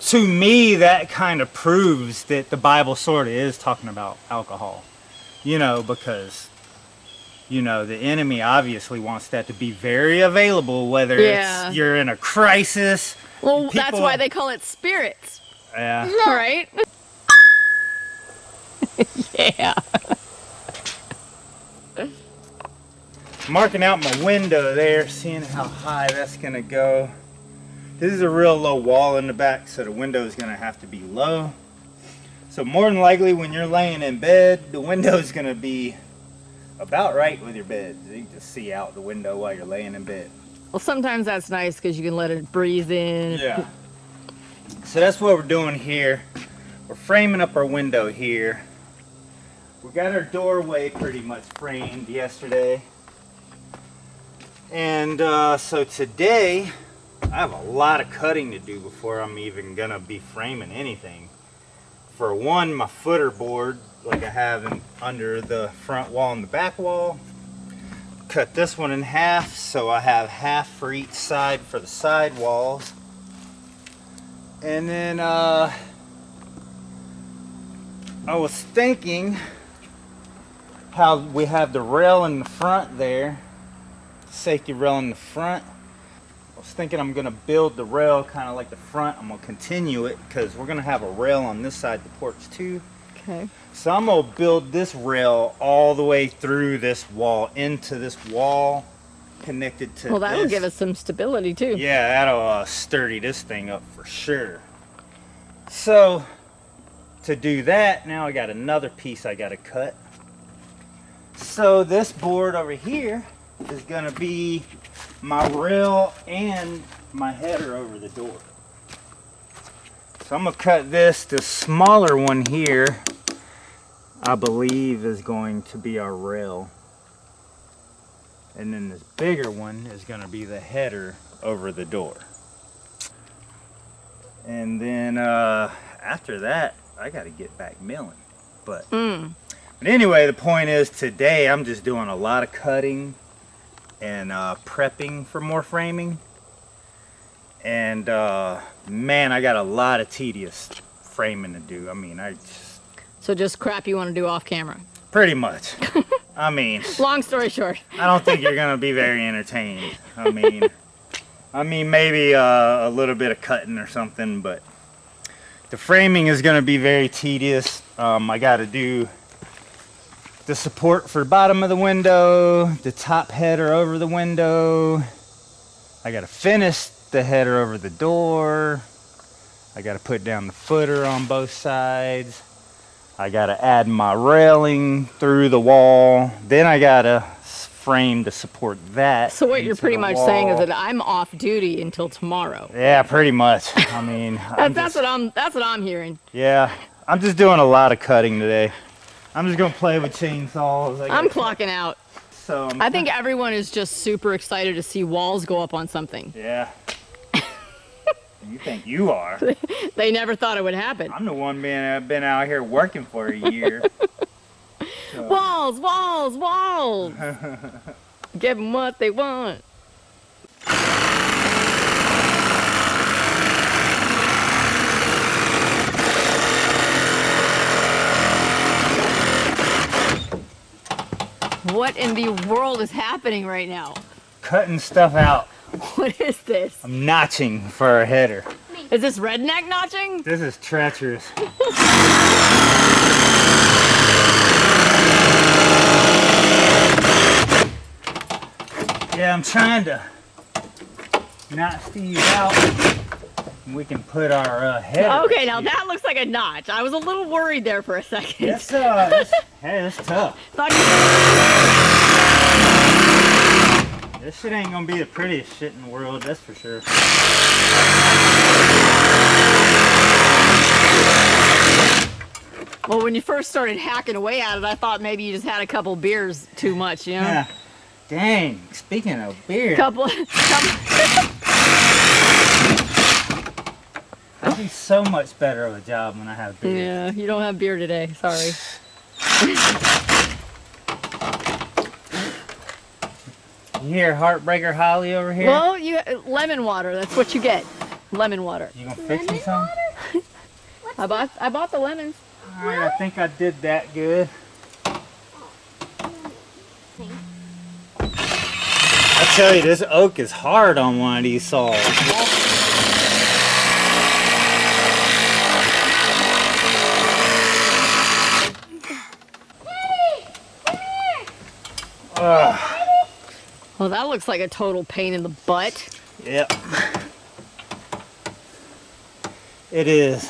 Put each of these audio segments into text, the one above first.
to me, that kind of proves that the Bible sort of is talking about alcohol. You know, because, you know, the enemy obviously wants that to be very available, whether it's you're in a crisis. Well, that's why they call it spirits. Yeah. Right? Yeah. Marking out my window there, seeing how high that's going to go. This is a real low wall in the back, so the window is going to have to be low. So more than likely when you're laying in bed, the window is going to be about right with your bed. You can just see out the window while you're laying in bed. Well, sometimes that's nice because you can let it breathe in. Yeah. So that's what we're doing here. We're framing up our window here. We got our doorway pretty much framed yesterday. And so today, I have a lot of cutting to do before I'm even gonna be framing anything. For one, my footer board, like I have under the front wall and the back wall, cut this one in half, so I have half for each side for the side walls. And then I was thinking how we have the rail in the front there, safety rail in the front. I was thinking I'm gonna build the rail kind of like the front. I'm gonna continue it because we're gonna have a rail on this side of the porch too. Okay. So I'm gonna build this rail all the way through this wall into this wall connected to Well, that'll give us some stability too. Yeah, that'll sturdy this thing up for sure. So to do that, now I got another piece I gotta cut. So this board over here is gonna be my rail and my header over the door. So I'm gonna cut this. The smaller one here, I believe, is going to be our rail. And then this bigger one is gonna be the header over the door. And then after that, I gotta get back milling. But anyway, the point is today I'm just doing a lot of cutting and prepping for more framing. And man, I got a lot of tedious framing to do. I mean, So just crap you want to do off camera? Pretty much. I mean, long story short, I don't think you're gonna be very entertained. I mean maybe a little bit of cutting or something, but the framing is gonna be very tedious. I gotta do the support for the bottom of the window, the top header over the window. I gotta finish the header over the door. I gotta put down the footer on both sides. I gotta add my railing through the wall. Then I gotta frame to support that. So what you're pretty much saying is that I'm off duty until tomorrow. Yeah, pretty much. I mean, that's what I'm hearing. Yeah, I'm just doing a lot of cutting today. I'm just gonna play with chainsaws. I'm clocking out. So I think everyone is just super excited to see walls go up on something. Yeah. You think you are? They never thought it would happen. I'm the one been out here working for a year. So. Walls, walls, walls. Give them what they want. What in the world is happening right now? Cutting stuff out. What is this? I'm notching for a header. Is this redneck notching? This is treacherous. Yeah, I'm trying to notch these out. We can put our header. Okay, now that looks like a notch. I was a little worried there for a second. That's hey, that's tough. This shit ain't gonna be the prettiest shit in the world, that's for sure. Well, when you first started hacking away at it, I thought maybe you just had a couple beers too much, you know? Yeah. Dang, speaking of beer. Couple. I do so much better of a job when I have beer. Yeah, you don't have beer today, sorry. You hear Heartbreaker Hollie over here? Well, lemon water, that's what you get. Lemon water. You gonna fix me some? I bought the lemons. All right, I think I did that good. I tell you, this oak is hard on one of these saws. Well, that looks like a total pain in the butt. Yep. It is.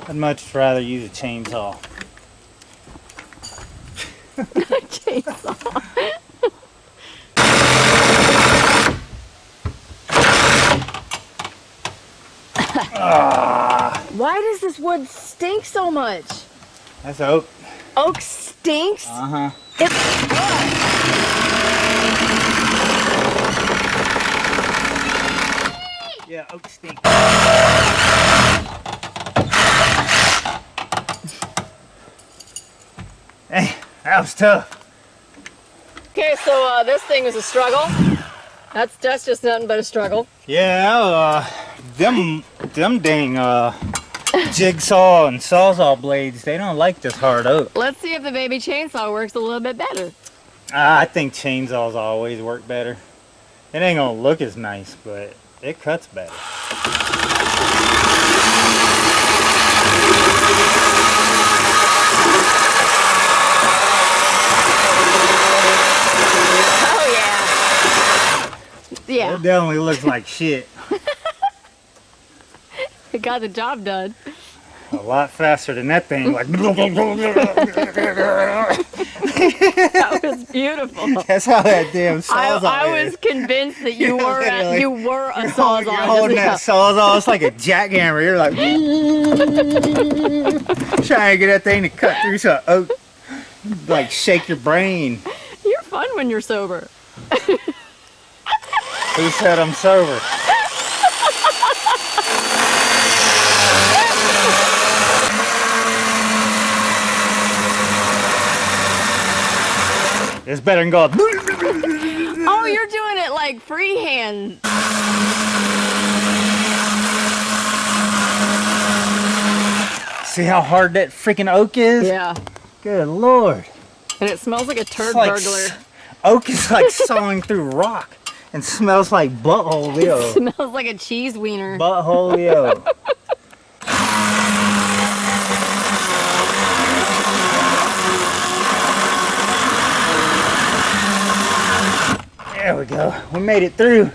I'd much rather use a chainsaw. Chainsaw. Why does this wood stink so much? That's oak. Oak stinks? Uh-huh. Yeah, oak stink. Hey, that was tough. Okay, so this thing is a struggle. That's just nothing but a struggle. Yeah, them dang jigsaw and sawzall blades, they don't like this hard oak. Let's see if the baby chainsaw works a little bit better. I think chainsaws always work better. It ain't gonna look as nice, but it cuts better. Oh yeah. Yeah. It definitely looks like shit. It got the job done. A lot faster than that thing. Like That was beautiful. that's how that damn sawzall I is. was convinced that you were Literally. you were a You're sawzall. holding that sawzall. It's like a jackhammer. You're like trying to get that thing to cut through some oak. Like shake your brain. You're fun when you're sober. Who said I'm sober? It's better than going. Oh, you're doing it like freehand. See how hard that freaking oak is? Yeah. Good lord. And it smells like a turd It's like burglar. Oak is like sawing through rock and smells like butthole Leo. Smells like a cheese wiener. Butthole Leo. There we go. We made it through.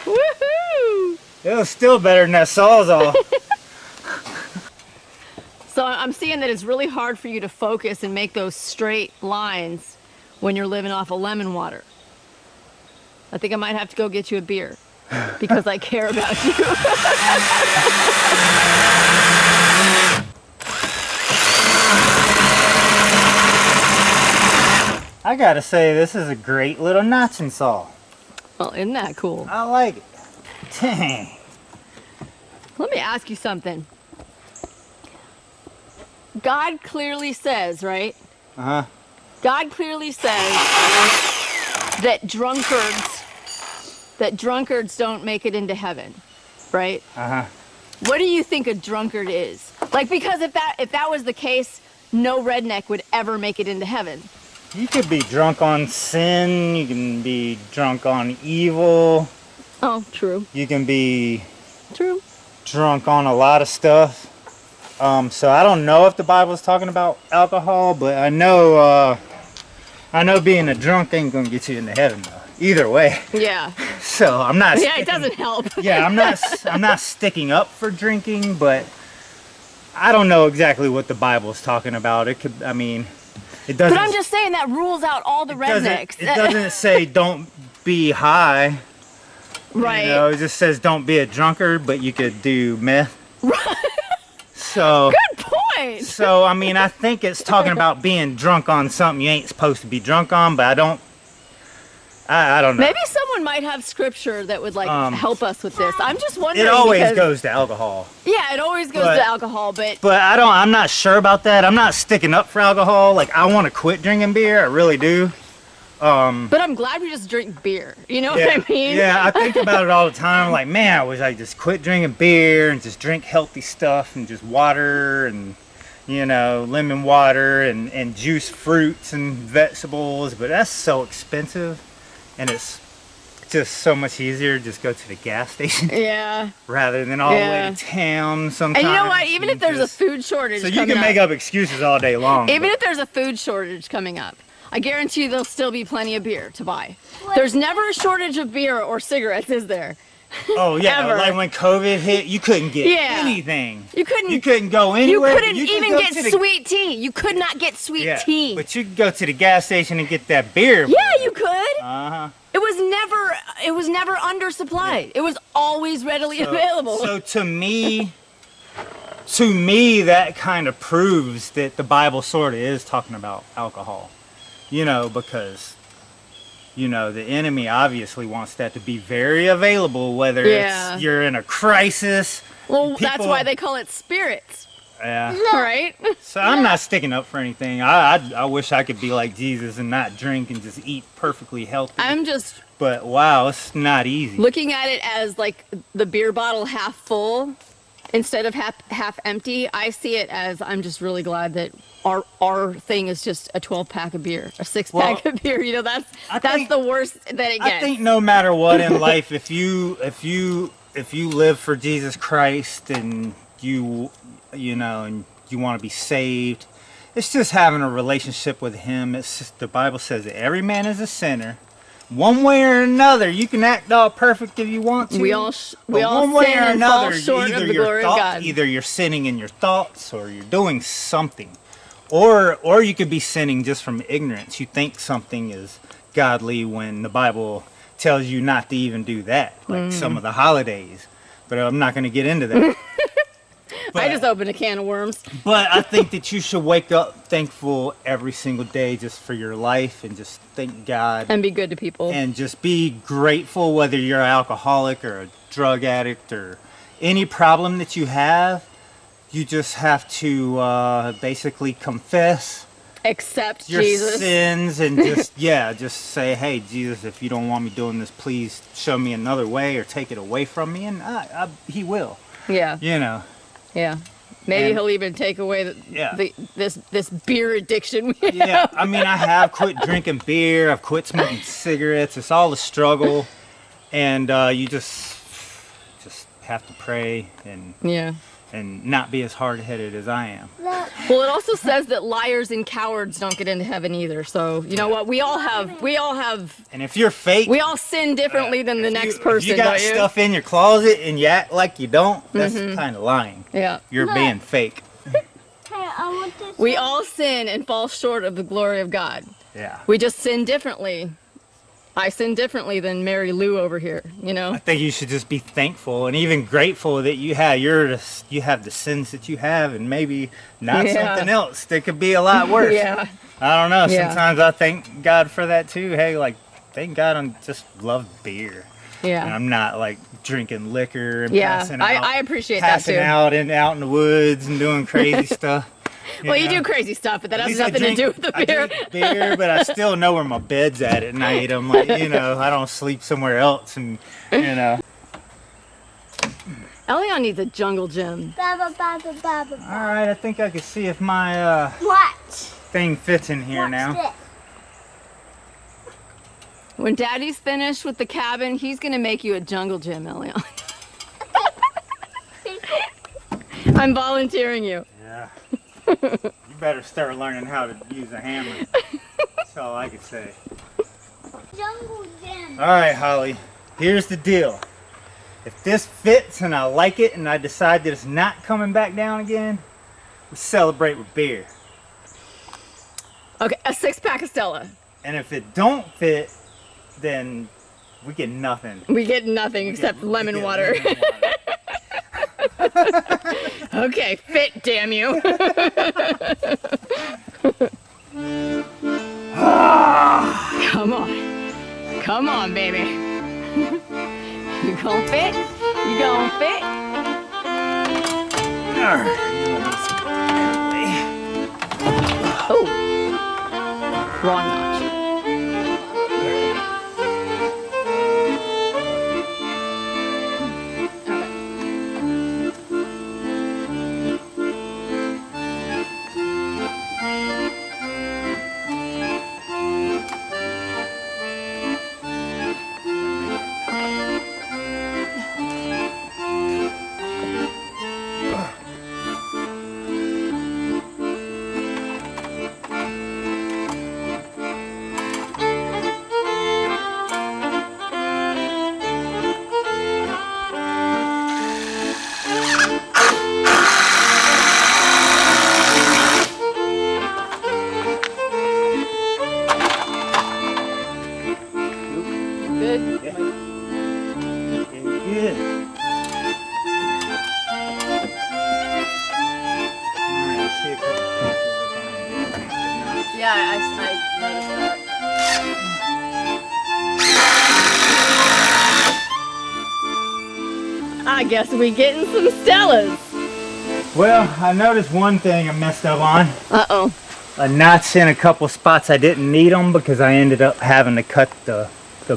Woohoo! It was still better than that sawzall. So I'm seeing that it's really hard for you to focus and make those straight lines when you're living off of lemon water. I think I might have to go get you a beer because I care about you. I gotta say, this is a great little notching saw. Well, isn't that cool? I like it. Dang. Let me ask you something. God clearly says, right? Uh-huh. God clearly says that drunkards don't make it into heaven, right? Uh-huh. What do you think a drunkard is? Like, because if that was the case, no redneck would ever make it into heaven. You could be drunk on sin. You can be drunk on evil. Oh, true. You can be True. drunk on a lot of stuff. So I don't know if the Bible's talking about alcohol, but I know being a drunk ain't gonna get you into heaven though. Either way. Yeah. So I'm not. Yeah, it doesn't help. Yeah, I'm not sticking up for drinking, but I don't know exactly what the Bible's talking about. It could. I mean, it doesn't. But I'm just saying that rules out all the rednecks. It doesn't say don't be high. Right. You know, it just says don't be a drunkard, but you could do meth. Right. So. Good point. So I mean, I think it's talking about being drunk on something you ain't supposed to be drunk on, but I don't know. Maybe someone might have scripture that would like help us with this. I'm just wondering. It always because, goes to alcohol. Yeah, it always goes to alcohol, but I'm not sure about that. I'm not sticking up for alcohol. Like, I want to quit drinking beer. I really do. But I'm glad we just drink beer. You know what I mean? Yeah, I think about it all the time. Like, man, I wish I just quit drinking beer and just drink healthy stuff and just water and, you know, lemon water and juice fruits and vegetables. But that's so expensive, and it's just so much easier to just go to the gas station. Yeah. Rather than all the way to town sometimes. And you know what? Even if there's a food shortage so you can make up excuses all day long. Even if there's a food shortage coming up, I guarantee you there'll still be plenty of beer to buy. There's never a shortage of beer or cigarettes, is there? Oh yeah, Ever. like when COVID hit, you couldn't get anything. You couldn't go anywhere. You couldn't even get sweet tea. You could not get sweet tea. But you could go to the gas station and get that beer. Yeah, you could. Uh-huh. It was never undersupplied. Yeah. It was always readily available. So to me that kind of proves that the Bible sort of is talking about alcohol. You know, because, you know, the enemy obviously wants that to be very available, whether it's you're in a crisis. Well, that's why they call it spirits. Yeah. Right? So I'm not sticking up for anything. I wish I could be like Jesus and not drink and just eat perfectly healthy. But wow, it's not easy. Looking at it as like the beer bottle half full instead of half empty, I see it as I'm just really glad that our thing is just a 12-pack of beer, a 6-pack of beer. You know, that's the worst that it gets. I think no matter what in life, if you live for Jesus Christ and you know and you want to be saved, it's just having a relationship with Him. It's just, the Bible says that every man is a sinner. One way or another, you can act all perfect if you want to. We all one way sin or and another, fall short of the glory of God. Either you're sinning in your thoughts, or you're doing something, or you could be sinning just from ignorance. You think something is godly when the Bible tells you not to even do that, like some of the holidays. But I'm not going to get into that. But, I just opened a can of worms. But I think that you should wake up thankful every single day just for your life and just thank God. And be good to people. And just be grateful whether you're an alcoholic or a drug addict or any problem that you have. You just have to basically confess. Accept your Jesus. sins and just say, hey, Jesus, if you don't want me doing this, please show me another way or take it away from me. And He will. Yeah. You know. Yeah, maybe He'll even take away this beer addiction. Yeah, I mean, I have quit drinking beer. I've quit smoking cigarettes. It's all a struggle, and you just have to pray and not be as hard-headed as I am. Well, it also says that liars and cowards don't get into heaven either. So you know what? We all have. And if you're fake, we all sin differently than the next person. If you got stuff in your closet and you act like you don't, that's kind of lying. Yeah, you're being fake. We all sin and fall short of the glory of God. Yeah. We just sin differently. I sin differently than Mary Lou over here, you know? I think you should just be thankful and even grateful that you have the sins that you have and maybe not something else that could be a lot worse. Yeah. I don't know. Sometimes I thank God for that too. Hey, like, thank God I just love beer. Yeah. And I'm not like drinking liquor and passing out. I appreciate that too. Passing out in the woods and doing crazy stuff. You do crazy stuff, but that has nothing to do with the beer. I drink beer, but I still know where my bed's at night. I'm like, I don't sleep somewhere else, and Elion needs a jungle gym. All right, I think I can see if my thing fits in here now. This? When Daddy's finished with the cabin, he's gonna make you a jungle gym, Elion. I'm volunteering you. Yeah. You better start learning how to use a hammer. That's all I can say. Jungle gym. All right, Holly. Here's the deal. If this fits and I like it and I decide that it's not coming back down again, we celebrate with beer. Okay, a 6-pack of Stella. And if it don't fit, then we get nothing. We get nothing except lemon water. Okay, fit, damn you. Come on. Come on, baby. You gon' fit? You gon' fit? Alright. Oh. Wrong notch. Good. Yeah. Good. Alright, I see a couple pieces of iron. Yeah, I noticed that. I guess we getting some Stellas. Well, I noticed one thing I messed up on. Uh-oh. A notch in a couple spots I didn't need them because I ended up having to cut the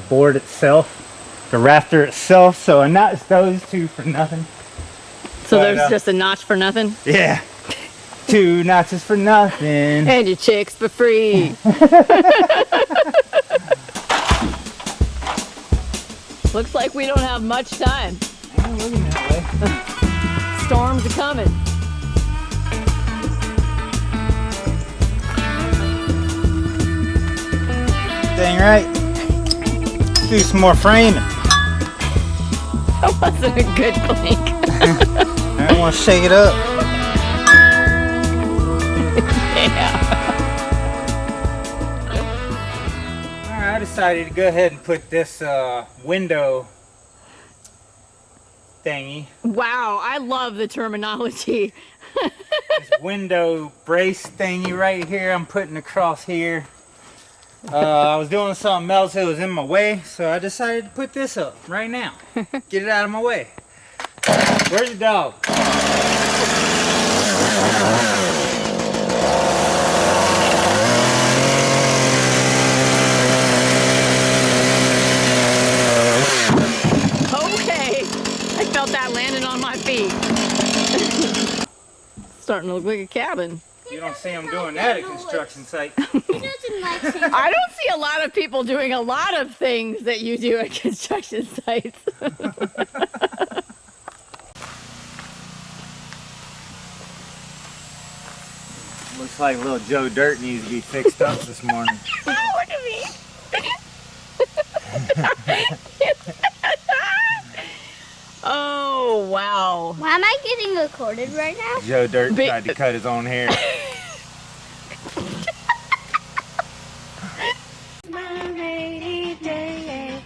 board itself, the rafter itself. So I notched those two for nothing. So But, there's just a notch for nothing? Yeah. 2 notches for nothing. And your chicks for free. Looks like we don't have much time. I'm looking that way. Storms are coming. Dang right. Do some more framing. That wasn't a good blink. I want to shake it up. Yeah. Alright, I decided to go ahead and put this window thingy, Wow, I love the terminology. this window brace thingy right here, I'm putting across here. I was doing something else that was in my way, so I decided to put this up right now. Get it out of my way. Where's the dog? Okay, I felt that landing on my feet. Starting to look like a cabin. You don't see them doing that at construction site. He doesn't like saying I don't see a lot of people doing a lot of things that you do at construction sites. Looks like little Joe Dirt needs to be fixed up this morning. Look at me. Oh, wow. Why am I getting recorded right now? Joe Dirt Be- tried to cut his own hair. Rainy day,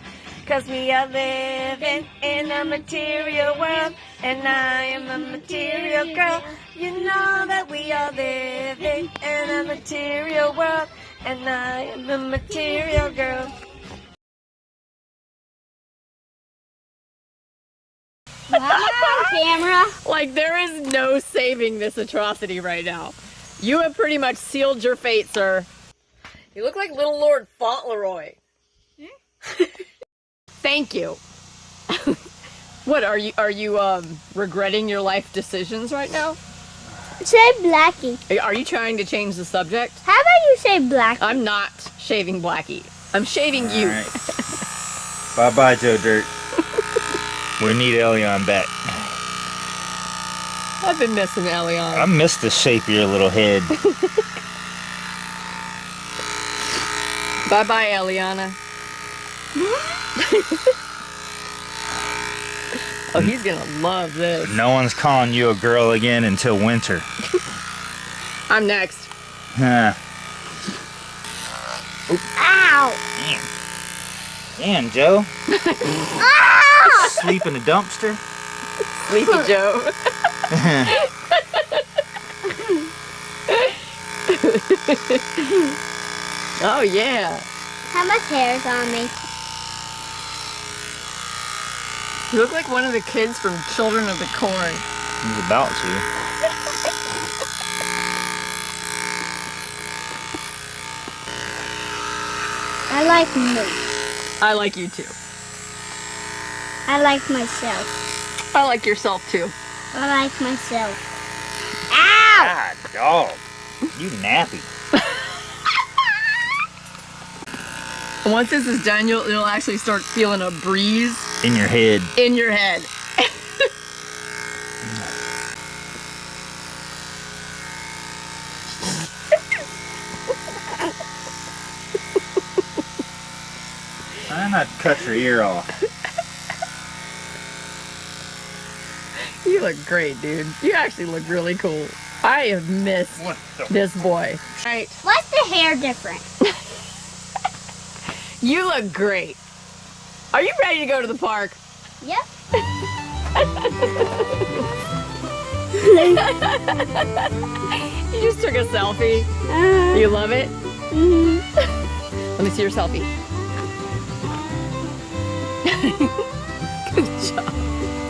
'cause we are living in a material world, and I am a material girl. You know that we are living in a material world, and I am a material girl. Wow, camera. Like, there is no saving this atrocity right now. You have pretty much sealed your fate, sir. You look like Little Lord Fauntleroy. Thank you. What, are you regretting your life decisions right now? Say Blackie. Are you trying to change the subject? How about you say Blackie? I'm not shaving Blackie. I'm shaving you. Alright. Bye-bye, Joe Dirt. We need Elion back. I've been missing Elion. I miss the shape of your little head. Bye-bye, Eliana. Oh, he's gonna love this. No one's calling you a girl again until winter. I'm next. Huh. Ow! Damn, Joe. Ow! Sleep in a dumpster? Sleepy Joe. Oh, yeah. How much hair is on me? You look like one of the kids from Children of the Corn. He's about to. I like me. I like you too. I like myself. I like yourself too. I like myself. God, dog. You nappy. Once this is done, you'll actually start feeling a breeze In your head. in your head. Try not to cut your ear off. You look great, dude. You actually look really cool. I have missed What the? this boy. Right. What's the hair different? You look great. Are you ready to go to the park? Yep. You just took a selfie. You love it? Let me see your selfie. Good job.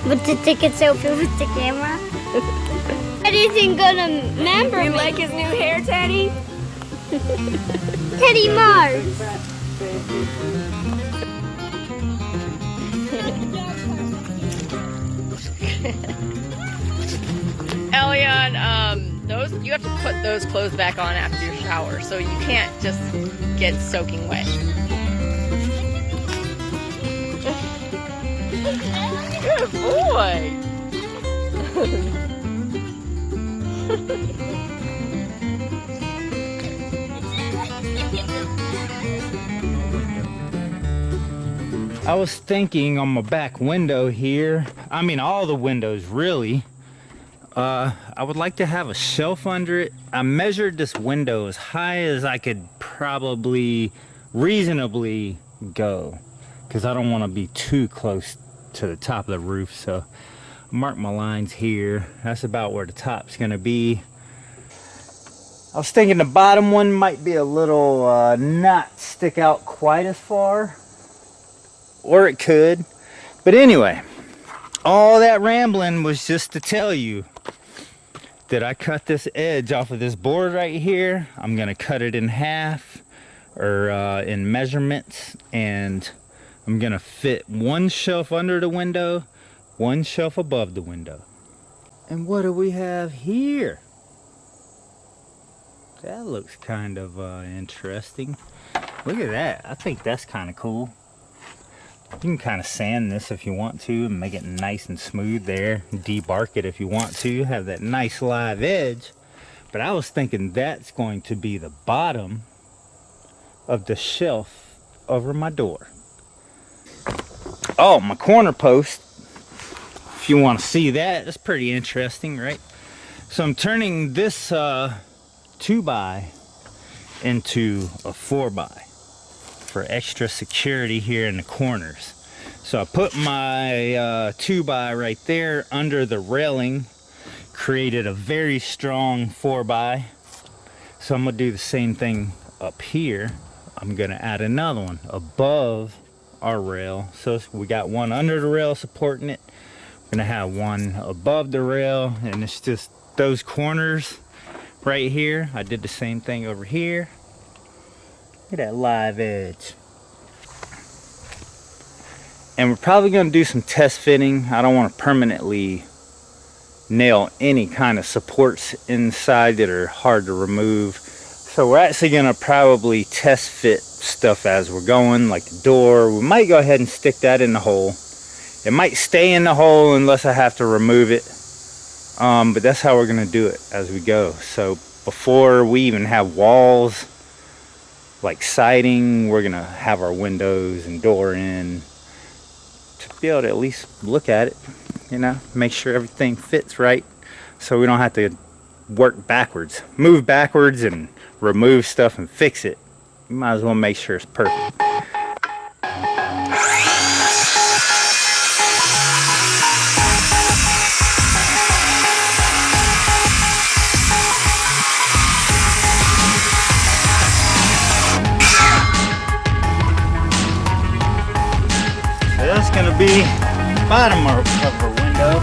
But to take a selfie with the camera? Eddie's gonna remember You me. like his new hair, Teddy? Teddy Mars. Elion, those you have to put those clothes back on after your shower, so you can't just get soaking wet. Good boy. I was thinking on my back window here, I mean all the windows really, I would like to have a shelf under it. I measured this window as high as I could probably reasonably go, because I don't want to be too close to the top of the roof. So I marked my lines here. That's about where the top's gonna be. I was thinking the bottom one might be a little not stick out quite as far, or it could. But anyway, all that rambling was just to tell you that I cut this edge off of this board right here. I'm gonna cut it in half, or in measurements, and I'm gonna fit one shelf under the window, one shelf above the window. And what do we have here? That looks kind of interesting. Look at that. I think that's kind of cool. You can kind of sand this if you want to and make it nice and smooth there. Debark it if you want to. Have that nice live edge. But I was thinking that's going to be the bottom of the shelf over my door. Oh, my corner post. If you want to see that, that's pretty interesting, right? So I'm turning this 2x into a 4x. For extra security here in the corners. So I put my 2x right there under the railing, created a very strong 4x. So I'm gonna do the same thing up here. I'm gonna add another one above our rail. So we got one under the rail supporting it. We're gonna have one above the rail, and it's just those corners right here. I did the same thing over here. Look at that live edge. And we're probably going to do some test fitting. I don't want to permanently nail any kind of supports inside that are hard to remove. So we're actually going to probably test fit stuff as we're going, like the door. We might go ahead and stick that in the hole. It might stay in the hole unless I have to remove it. But that's how we're going to do it as we go. So before we even have walls, like siding, we're gonna have our windows and door in to be able to at least look at it, you know, make sure everything fits right, so we don't have to work backwards, move backwards and remove stuff and fix it. You might as well make sure it's perfect. That's gonna be bottom of her window.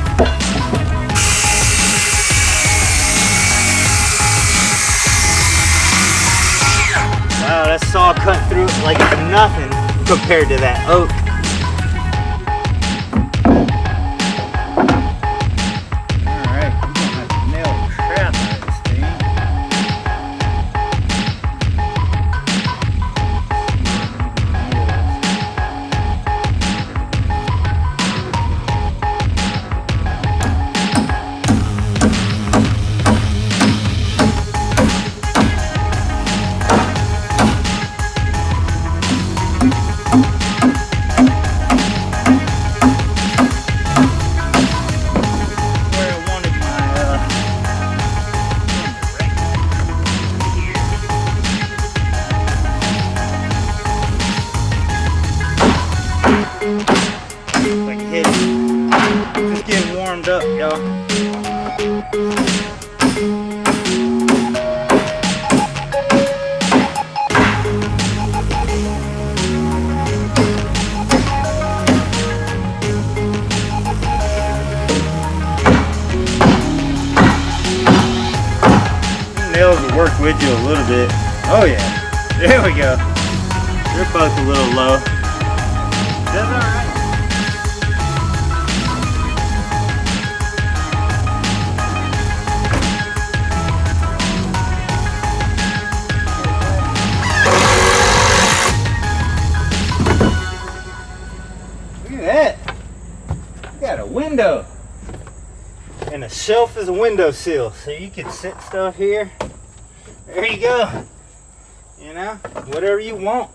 Wow, that saw cut through it like it's nothing compared to that oak. Alright, I'm gonna have to nail the crap out of this thing. Up, y'all. Nails will work with you a little bit. Oh yeah, there we go. They're both a little low. That's all right. Got a window, and a shelf is a windowsill, so you can sit stuff here. There you go. You know, whatever you want.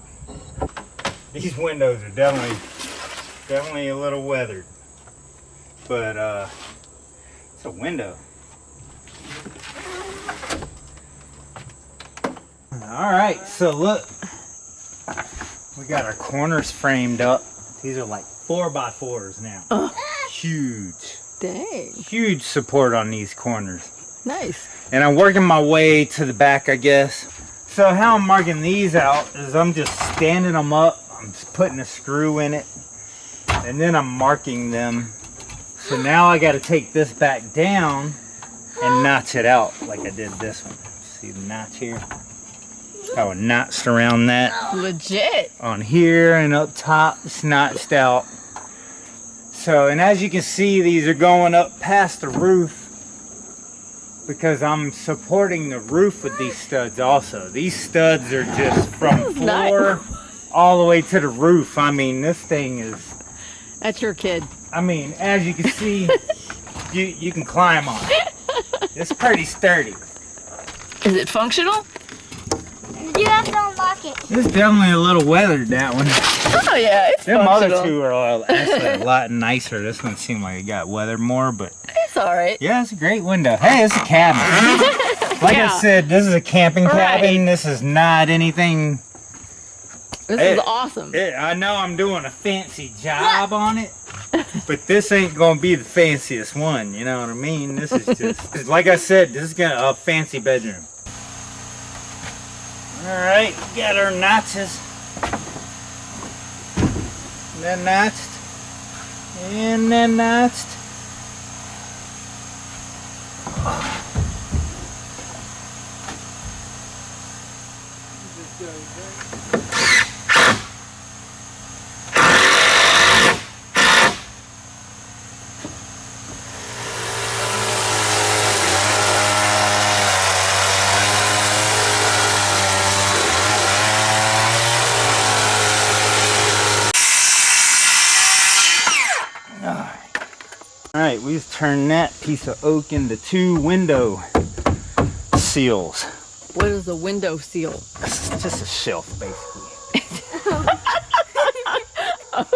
These windows are definitely a little weathered, but it's a window. All right, so look, we got our corners framed up. These are like 4x4s now. Huge. Dang. Huge support on these corners. Nice. And I'm working my way to the back, I guess. So how I'm marking these out is I'm just standing them up. I'm just putting a screw in it. And then I'm marking them. So now I got to take this back down and notch it out like I did this one. See the notch here? How it notched around that. Legit. On here and up top, it's notched out. So, and as you can see, these are going up past the roof because I'm supporting the roof with these studs also. These studs are just from floor all the way to the roof. I mean, this thing is... That's your kid. I mean, as you can see, you can climb on it. It's pretty sturdy. Is it functional? You have to unlock it. It's definitely a little weathered, that one. Oh yeah, it's Them functional. other two are actually a lot nicer. This one seemed like it got weathered more, but It's all right. yeah, it's a great window. Hey, it's a cabin. Like Yeah. I said, this is a camping cabin. Right. This is not anything. This is awesome. I know I'm doing a fancy job on it, but this ain't gonna be the fanciest one. You know what I mean? This is just, like I said, this is a fancy bedroom. All right, we got our notches. And then notched. And then notched. Alright, we just turned that piece of oak into 2 window seals. What is a window seal? It's just a shelf, basically.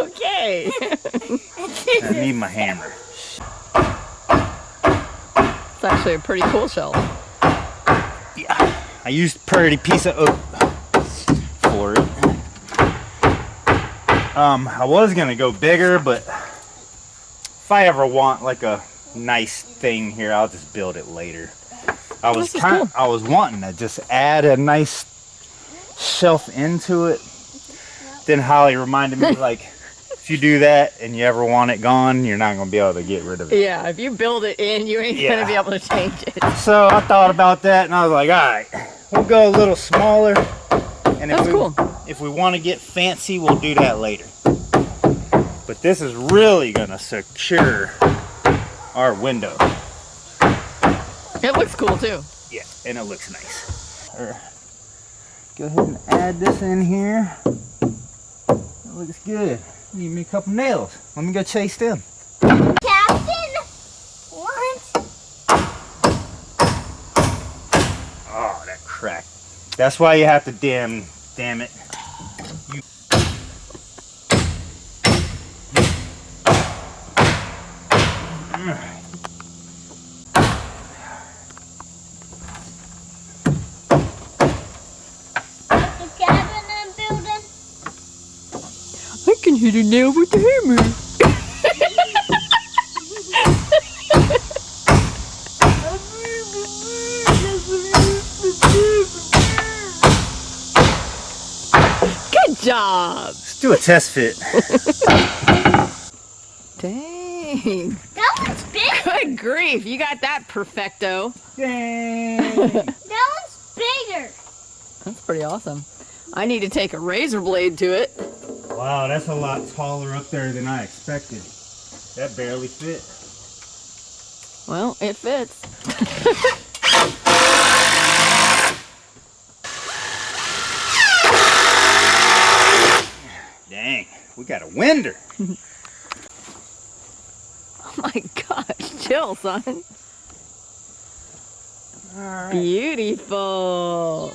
Okay. I need my hammer. It's actually a pretty cool shelf. Yeah, I used a pretty piece of oak for it. I was gonna go bigger, but if I ever want like a nice thing here, I'll just build it later. I was wanting to just add a nice shelf into it. Then Holly reminded me, like, you do that and you ever want it gone, you're not going to be able to get rid of it. Yeah, if you build it in, you ain't gonna be able to change it. So I thought about that and I was like, all right, we'll go a little smaller. And if we want to get fancy, we'll do that later. But this is really going to secure our window. It looks cool too. Yeah, and it looks nice. Go ahead and add this in here. That looks good. Need me a couple nails. Let me go chase them. Captain? What? Oh, that cracked. That's why you have to damn it. The cabin I'm building? I can hit a nail with the hammer. Good job. Let's do a test fit. Dang. That one's big. Good grief, you got that perfecto. Dang. That one's bigger. That's pretty awesome. I need to take a razor blade to it. Wow, that's a lot taller up there than I expected. That barely fit. Well, it fits. Dang, we got a winder. Oh my gosh, chill, son. All right. Beautiful.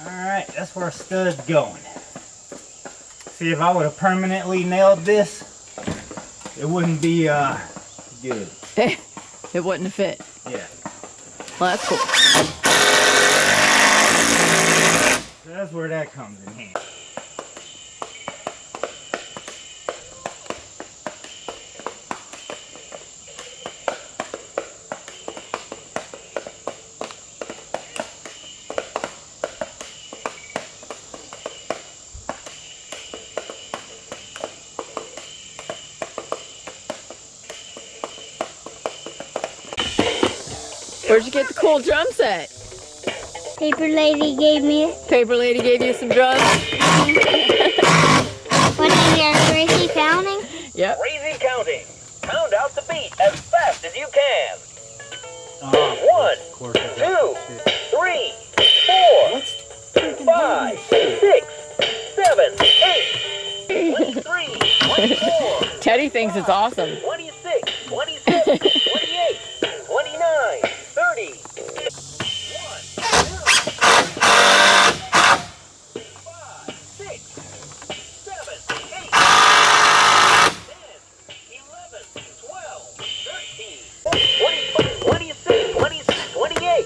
Alright, that's where our stud's going. See, if I would have permanently nailed this, it wouldn't be good. It wouldn't have fit. Yeah. Well, that's cool. So that's where that comes in handy. Where'd you get the cool drum set? Paper lady gave me it. Paper lady gave you some drums? What is your crazy pounding? Yep. Crazy counting. Pound out the beat as fast as you can. 1, 2, 3, 4, 5, 6, 7, 8, 23, 24. Teddy thinks it's awesome. 26, 27, 28, 29, 30. 1, 2, 5, 6, 7, 8, 10, 11, 12, 13, 25, 26, 27, 28,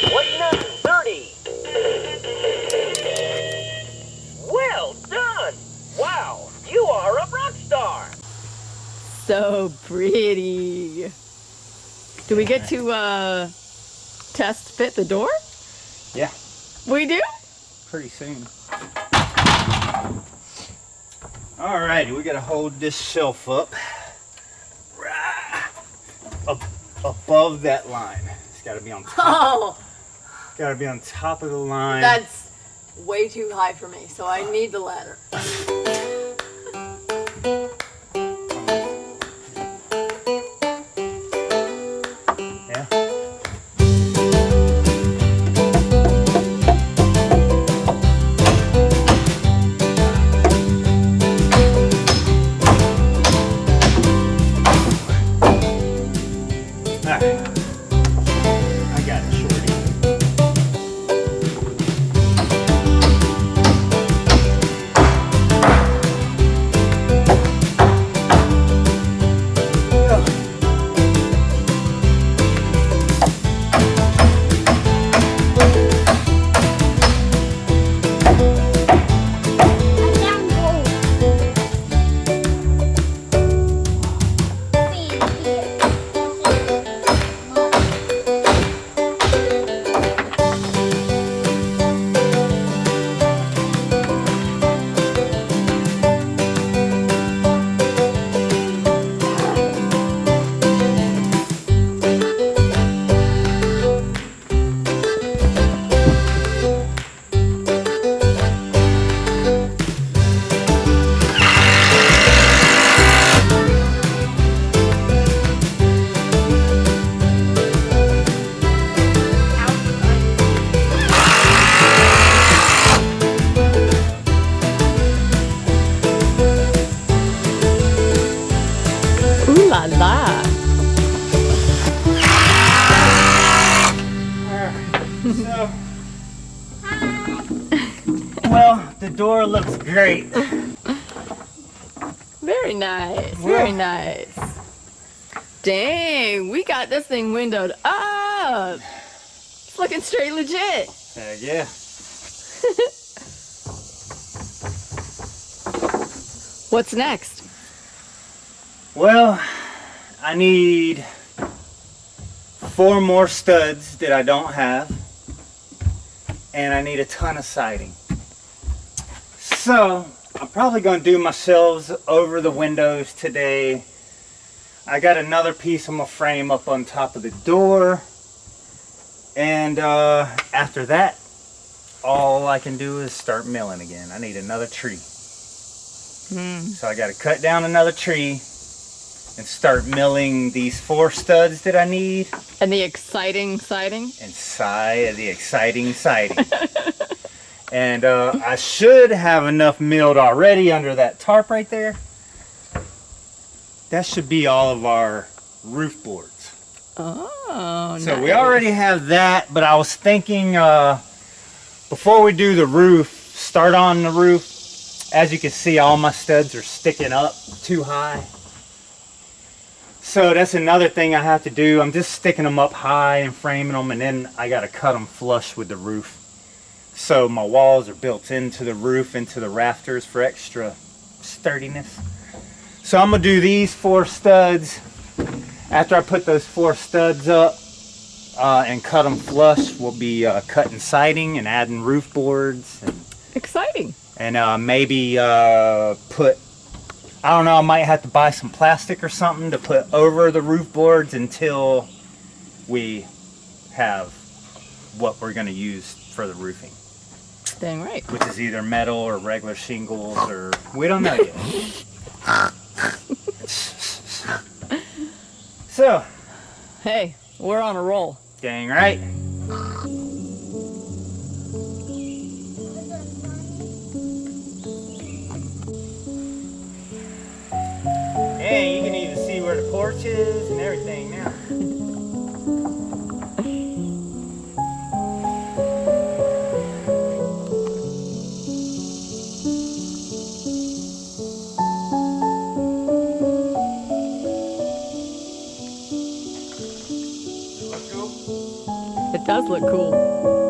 29, 30. Well done! Wow, you are a rock star! So pretty. Do we get to test fit the door? Yeah, We do? pretty soon. Alrighty, we gotta hold this shelf up above that line. It's gotta be on top. Oh, Gotta be on top of the line. that's way too high for me, so I need the ladder. Yeah. Alright. I got it, shorty. So, well, the door looks great. Very nice. Well- Very nice. Dang, we got this thing windowed up. It's looking straight legit. Yeah. What's next? Well, I need 4 more studs that I don't have, and I need a ton of siding. So, I'm probably going to do my shelves over the windows today. I got another piece I'm going to frame up on top of the door, and after that, all I can do is start milling again. I need another tree. So I got to cut down another tree and start milling these 4 studs that I need. And the exciting siding? And the exciting siding. And I should have enough milled already under that tarp right there. That should be all of our roof boards. Oh, So nice. we already have that, but I was thinking before we do the roof, start on the roof. As you can see, all my studs are sticking up too high. So that's another thing I have to do. I'm just sticking them up high and framing them, and then I got to cut them flush with the roof. So my walls are built into the roof, into the rafters for extra sturdiness. So I'm going to do these 4 studs. After I put those 4 studs up and cut them flush, we'll be cutting siding and adding roof boards. And Exciting. maybe put, I don't know, I might have to buy some plastic or something to put over the roof boards until we have what we're going to use for the roofing. Dang right. Which is either metal or regular shingles, or we don't know yet. So, Hey, we're on a roll. dang right. And you can even see where the porch is and everything now. It does look cool.